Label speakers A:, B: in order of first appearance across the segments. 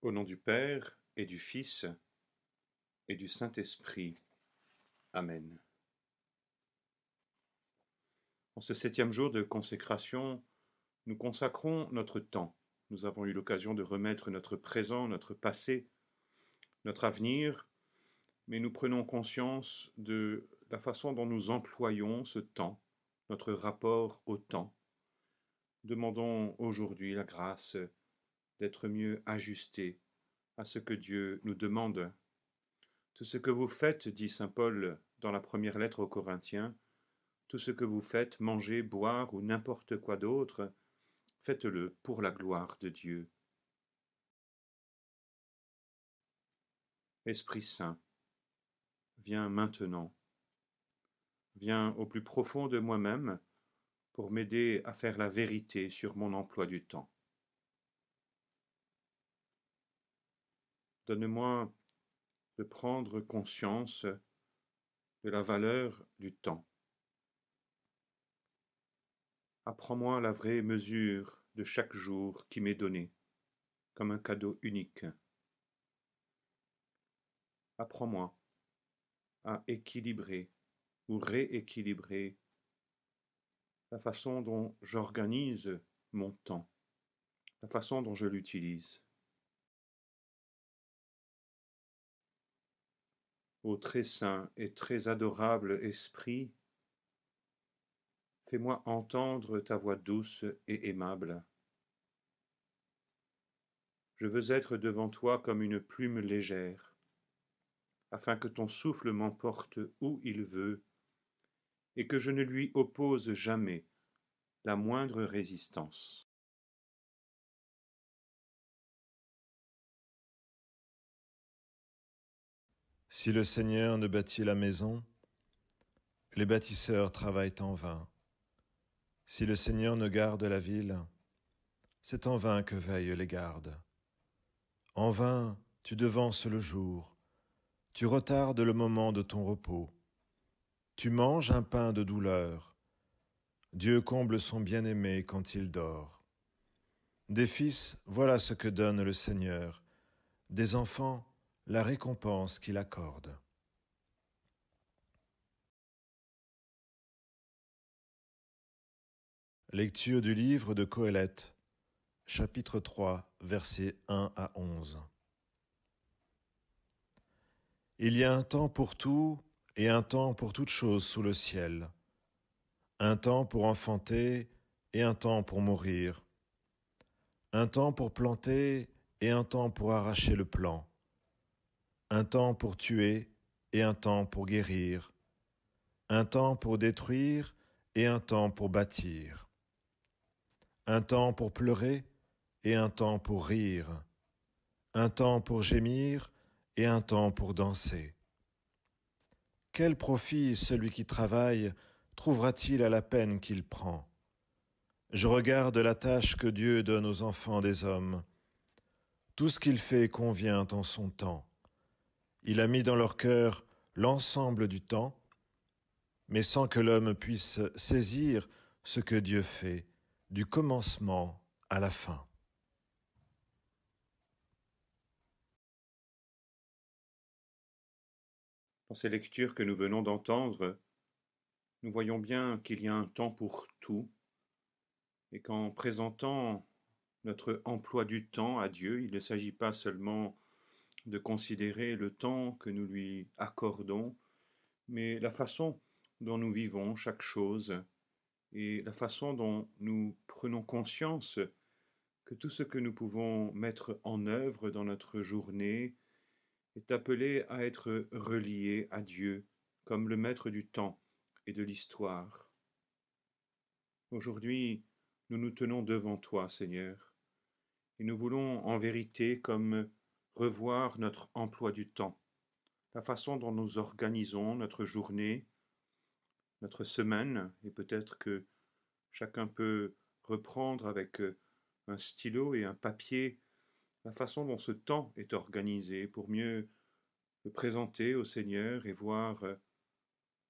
A: Au nom du Père et du Fils et du Saint-Esprit. Amen. En ce 7e jour de consécration, nous consacrons notre temps. Nous avons eu l'occasion de remettre notre présent, notre passé, notre avenir, mais nous prenons conscience de la façon dont nous employons ce temps, notre rapport au temps. Demandons aujourd'hui la grâce d'être mieux ajustés à ce que Dieu nous demande. Tout ce que vous faites, dit saint Paul dans la première lettre aux Corinthiens, tout ce que vous faites, manger, boire ou n'importe quoi d'autre, faites-le pour la gloire de Dieu. Esprit Saint, viens maintenant, viens au plus profond de moi-même pour m'aider à faire la vérité sur mon emploi du temps. Donne-moi de prendre conscience de la valeur du temps. Apprends-moi la vraie mesure de chaque jour qui m'est donné, comme un cadeau unique. Apprends-moi à équilibrer ou rééquilibrer la façon dont j'organise mon temps, la façon dont je l'utilise. Ô très saint et très adorable Esprit, fais-moi entendre ta voix douce et aimable. Je veux être devant toi comme une plume légère, afin que ton souffle m'emporte où il veut, et que je ne lui oppose jamais la moindre résistance.
B: Si le Seigneur ne bâtit la maison, les bâtisseurs travaillent en vain. Si le Seigneur ne garde la ville, c'est en vain que veillent les gardes. En vain, tu devances le jour, tu retardes le moment de ton repos. Tu manges un pain de douleur. Dieu comble son bien-aimé quand il dort. Des fils, voilà ce que donne le Seigneur. Des enfants, la récompense qu'il accorde. Lecture du livre de Qoéleth, chapitre 3, versets 1 à 11. Il y a un temps pour tout et un temps pour toute chose sous le ciel. Un temps pour enfanter et un temps pour mourir. Un temps pour planter et un temps pour arracher le plant. Un temps pour tuer et un temps pour guérir. Un temps pour détruire et un temps pour bâtir. Un temps pour pleurer et un temps pour rire. Un temps pour gémir et un temps pour danser. Quel profit celui qui travaille trouvera-t-il à la peine qu'il prend? Je regarde la tâche que Dieu donne aux enfants des hommes. Tout ce qu'il fait convient en son temps. Il a mis dans leur cœur l'ensemble du temps, mais sans que l'homme puisse saisir ce que Dieu fait, du commencement à la fin.
A: Dans ces lectures que nous venons d'entendre, nous voyons bien qu'il y a un temps pour tout, et qu'en présentant notre emploi du temps à Dieu, il ne s'agit pas seulement de considérer le temps que nous lui accordons, mais la façon dont nous vivons chaque chose et la façon dont nous prenons conscience que tout ce que nous pouvons mettre en œuvre dans notre journée est appelé à être relié à Dieu comme le maître du temps et de l'histoire. Aujourd'hui, nous nous tenons devant toi, Seigneur, et nous voulons en vérité comme revoir notre emploi du temps, la façon dont nous organisons notre journée, notre semaine, et peut-être que chacun peut reprendre avec un stylo et un papier la façon dont ce temps est organisé pour mieux le présenter au Seigneur et voir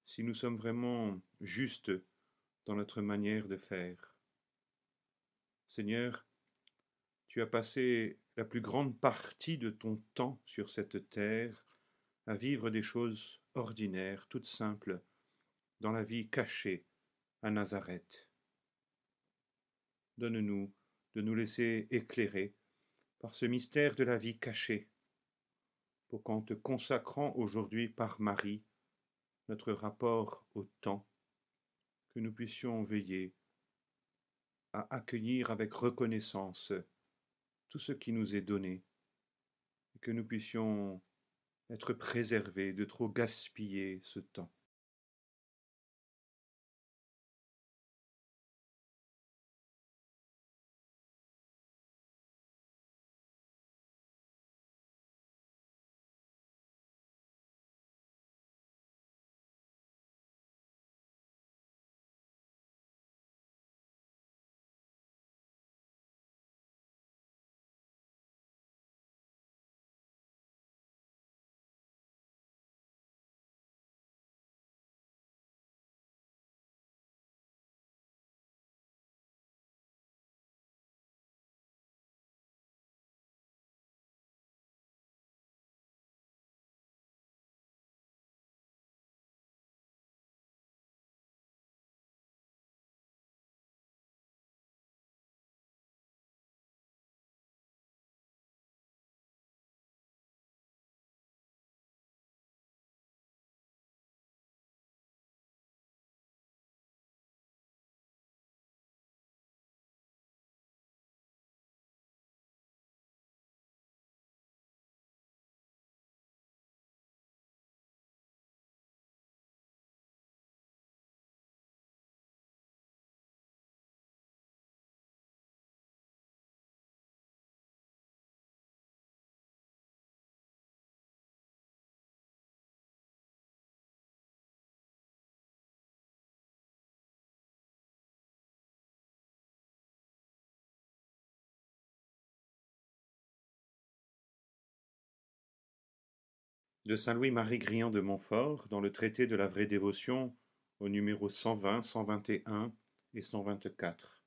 A: si nous sommes vraiment justes dans notre manière de faire. Seigneur, Tu as passé la plus grande partie de ton temps sur cette terre à vivre des choses ordinaires, toutes simples, dans la vie cachée à Nazareth. Donne-nous de nous laisser éclairer par ce mystère de la vie cachée, pour qu'en te consacrant aujourd'hui par Marie, notre rapport au temps, que nous puissions veiller à accueillir avec reconnaissance tout ce qui nous est donné, et que nous puissions être préservés de trop gaspiller ce temps. De Saint Louis-Marie Grillon de Montfort, dans le traité de la vraie dévotion, au numéro 120, 121 et 124.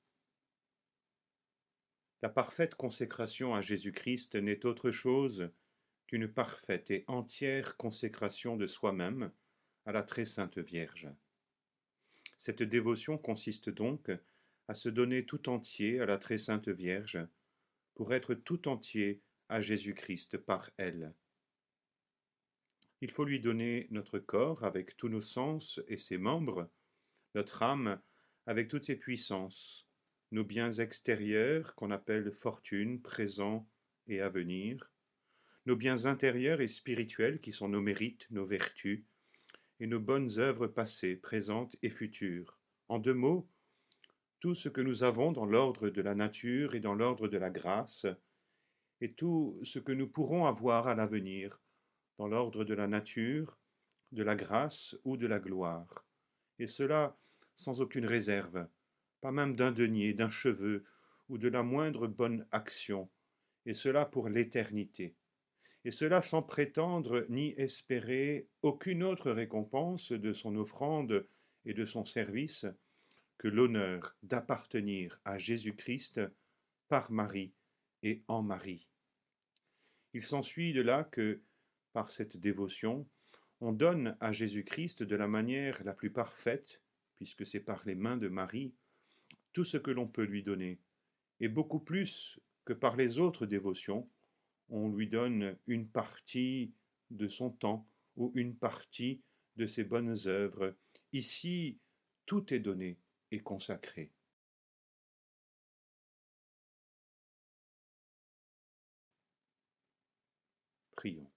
A: La parfaite consécration à Jésus-Christ n'est autre chose qu'une parfaite et entière consécration de soi-même à la très sainte Vierge. Cette dévotion consiste donc à se donner tout entier à la très sainte Vierge pour être tout entier à Jésus-Christ par elle. Il faut lui donner notre corps avec tous nos sens et ses membres, notre âme avec toutes ses puissances, nos biens extérieurs qu'on appelle fortune, présent et avenir, nos biens intérieurs et spirituels qui sont nos mérites, nos vertus, et nos bonnes œuvres passées, présentes et futures. En deux mots, tout ce que nous avons dans l'ordre de la nature et dans l'ordre de la grâce, et tout ce que nous pourrons avoir à l'avenir dans l'ordre de la nature, de la grâce ou de la gloire. Et cela sans aucune réserve, pas même d'un denier, d'un cheveu ou de la moindre bonne action, et cela pour l'éternité. Et cela sans prétendre ni espérer aucune autre récompense de son offrande et de son service que l'honneur d'appartenir à Jésus-Christ par Marie et en Marie. Il s'ensuit de là que, par cette dévotion, on donne à Jésus-Christ de la manière la plus parfaite, puisque c'est par les mains de Marie, tout ce que l'on peut lui donner, et beaucoup plus que par les autres dévotions, on lui donne une partie de son temps ou une partie de ses bonnes œuvres. Ici, tout est donné et consacré. Prions.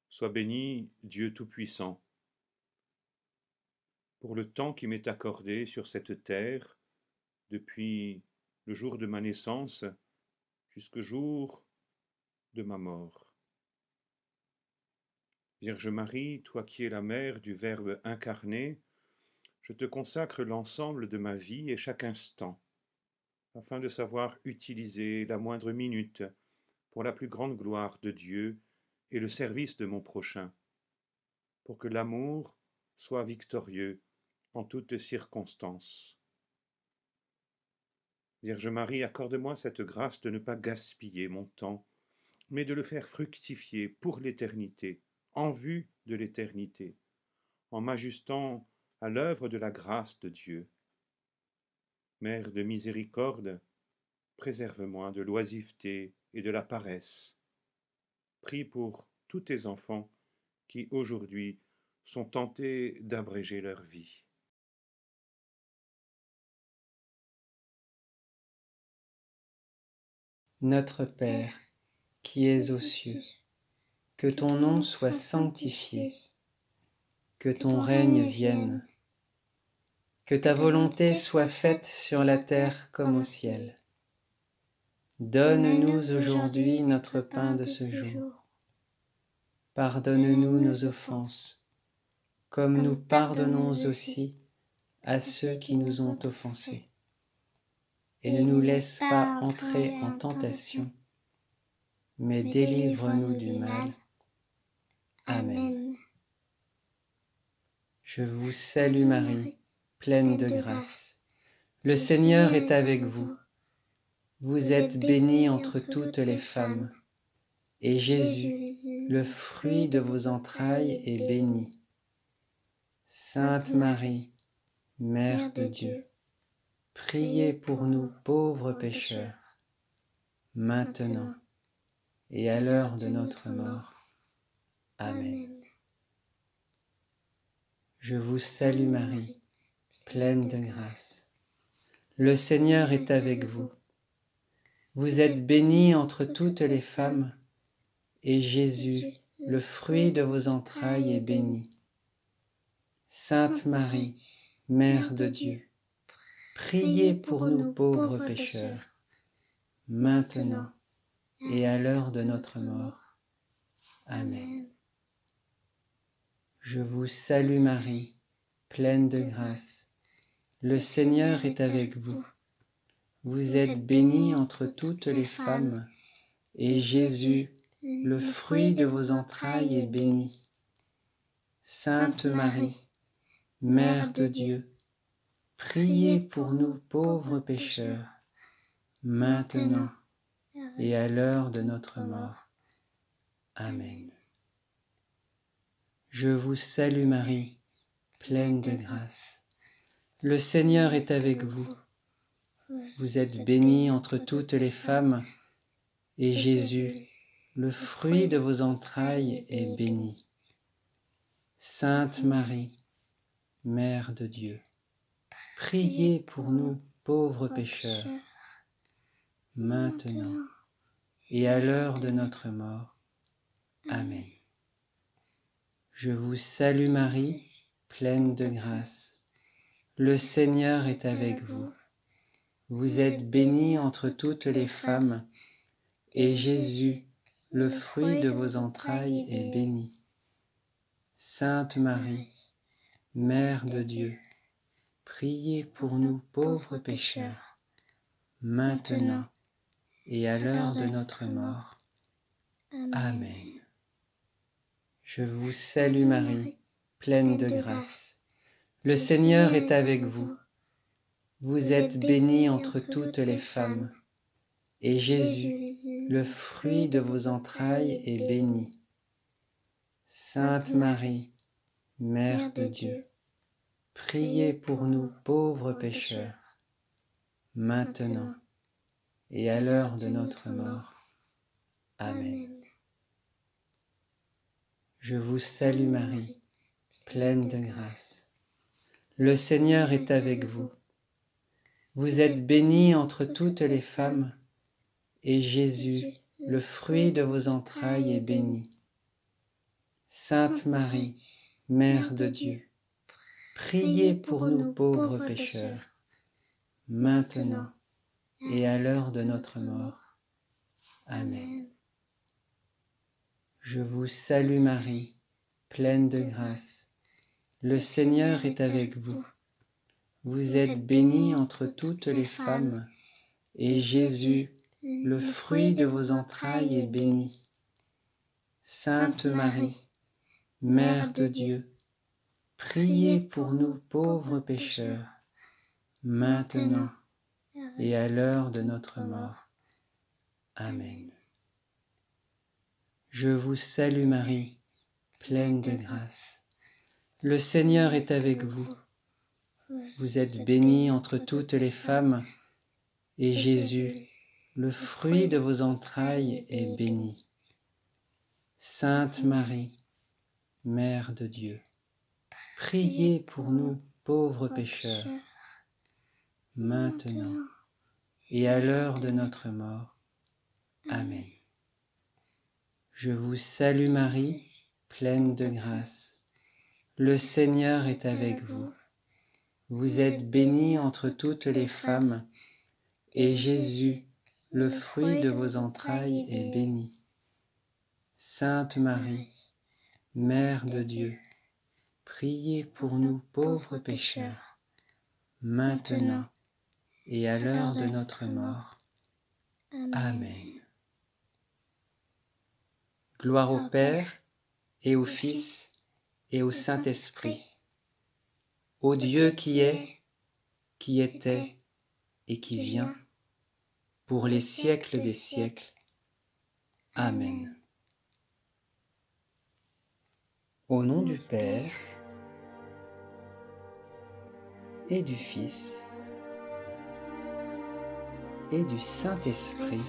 A: Sois béni, Dieu Tout-Puissant, pour le temps qui m'est accordé sur cette terre, depuis le jour de ma naissance jusqu'au jour de ma mort. Vierge Marie, toi qui es la mère du Verbe incarné, je te consacre l'ensemble de ma vie et chaque instant, afin de savoir utiliser la moindre minute pour la plus grande gloire de Dieu et le service de mon prochain, pour que l'amour soit victorieux en toutes circonstances. Vierge Marie, accorde-moi cette grâce de ne pas gaspiller mon temps, mais de le faire fructifier pour l'éternité, en vue de l'éternité, en m'ajustant à l'œuvre de la grâce de Dieu. Mère de miséricorde, préserve-moi de l'oisiveté et de la paresse. Prie pour tous tes enfants qui aujourd'hui sont tentés d'abréger leur vie.
C: Notre Père, qui es aux cieux, que ton nom soit sanctifié, que ton règne vienne, que ta volonté soit faite sur la terre comme au ciel. Donne-nous aujourd'hui notre pain de ce jour. Pardonne-nous nos offenses, comme nous pardonnons aussi à ceux qui nous ont offensés. Et ne nous laisse pas entrer en tentation, mais délivre-nous du mal. Amen. Je vous salue Marie, pleine de grâce. Le Seigneur est avec vous. Vous êtes bénie entre toutes les femmes, et Jésus, le fruit de vos entrailles, est béni. Sainte Marie, Mère de Dieu, priez pour nous pauvres pécheurs, maintenant et à l'heure de notre mort. Amen. Je vous salue Marie, pleine de grâce. Le Seigneur est avec vous. Vous êtes bénie entre toutes les femmes, et Jésus, le fruit de vos entrailles, est béni. Sainte Marie, Mère de Dieu, priez pour nous pauvres pécheurs, maintenant et à l'heure de notre mort. Amen. Je vous salue Marie, pleine de grâce. Le Seigneur est avec vous. Vous êtes bénie entre toutes les femmes, et Jésus, le fruit de vos entrailles, est béni. Sainte Marie, Mère de Dieu, priez pour nous pauvres pécheurs, maintenant et à l'heure de notre mort. Amen. Je vous salue Marie, pleine de grâce. Le Seigneur est avec vous. Vous êtes bénie entre toutes les femmes, et Jésus, le fruit de vos entrailles, est béni. Sainte Marie, Mère de Dieu, priez pour nous pauvres pécheurs, maintenant et à l'heure de notre mort. Amen. Je vous salue Marie, pleine de grâce. Le Seigneur est avec vous. Vous êtes bénie entre toutes les femmes, et Jésus, le fruit de vos entrailles, est béni. Sainte Marie, Mère de Dieu, priez pour nous pauvres pécheurs, maintenant et à l'heure de notre mort. Amen. Je vous salue Marie, pleine de grâce. Le Seigneur est avec vous. Vous êtes bénie entre toutes les femmes, et Jésus, le fruit de vos entrailles, est béni. Sainte Marie, Mère de Dieu, priez pour nous pauvres pécheurs, maintenant et à l'heure de notre mort. Amen. Je vous salue Marie, pleine de grâce. Le Seigneur est avec vous. Vous êtes bénie entre toutes les femmes, et Jésus, le fruit de vos entrailles, est béni. Sainte Marie, Mère de Dieu, priez pour nous pauvres pécheurs, maintenant et à l'heure de notre mort. Amen. Je vous salue Marie, pleine de grâce. Le Seigneur est avec vous. Vous êtes bénie entre toutes les femmes, et Jésus, le fruit de vos entrailles, est béni. Sainte Marie, Mère de Dieu, priez pour nous pauvres pécheurs, maintenant et à l'heure de notre mort. Amen. Je vous salue Marie, pleine de grâce. Le Seigneur est avec vous. Vous êtes bénie entre toutes les femmes, et Jésus, le fruit de vos entrailles, est béni. Sainte Marie, Mère de Dieu, priez pour nous pauvres pécheurs, maintenant et à l'heure de notre mort. Amen. Je vous salue Marie, pleine de grâce. Le Seigneur est avec vous. Vous êtes bénie entre toutes les femmes, et Jésus, le fruit de vos entrailles, est béni. Sainte Marie, Mère de Dieu, priez pour nous pauvres pécheurs, maintenant et à l'heure de notre mort. Amen. Gloire au Père, et au Fils, et au Saint-Esprit, au Dieu qui est, qui était, et qui vient, pour les siècles des siècles. Amen. Au nom du Père, et du Fils, et du Saint-Esprit.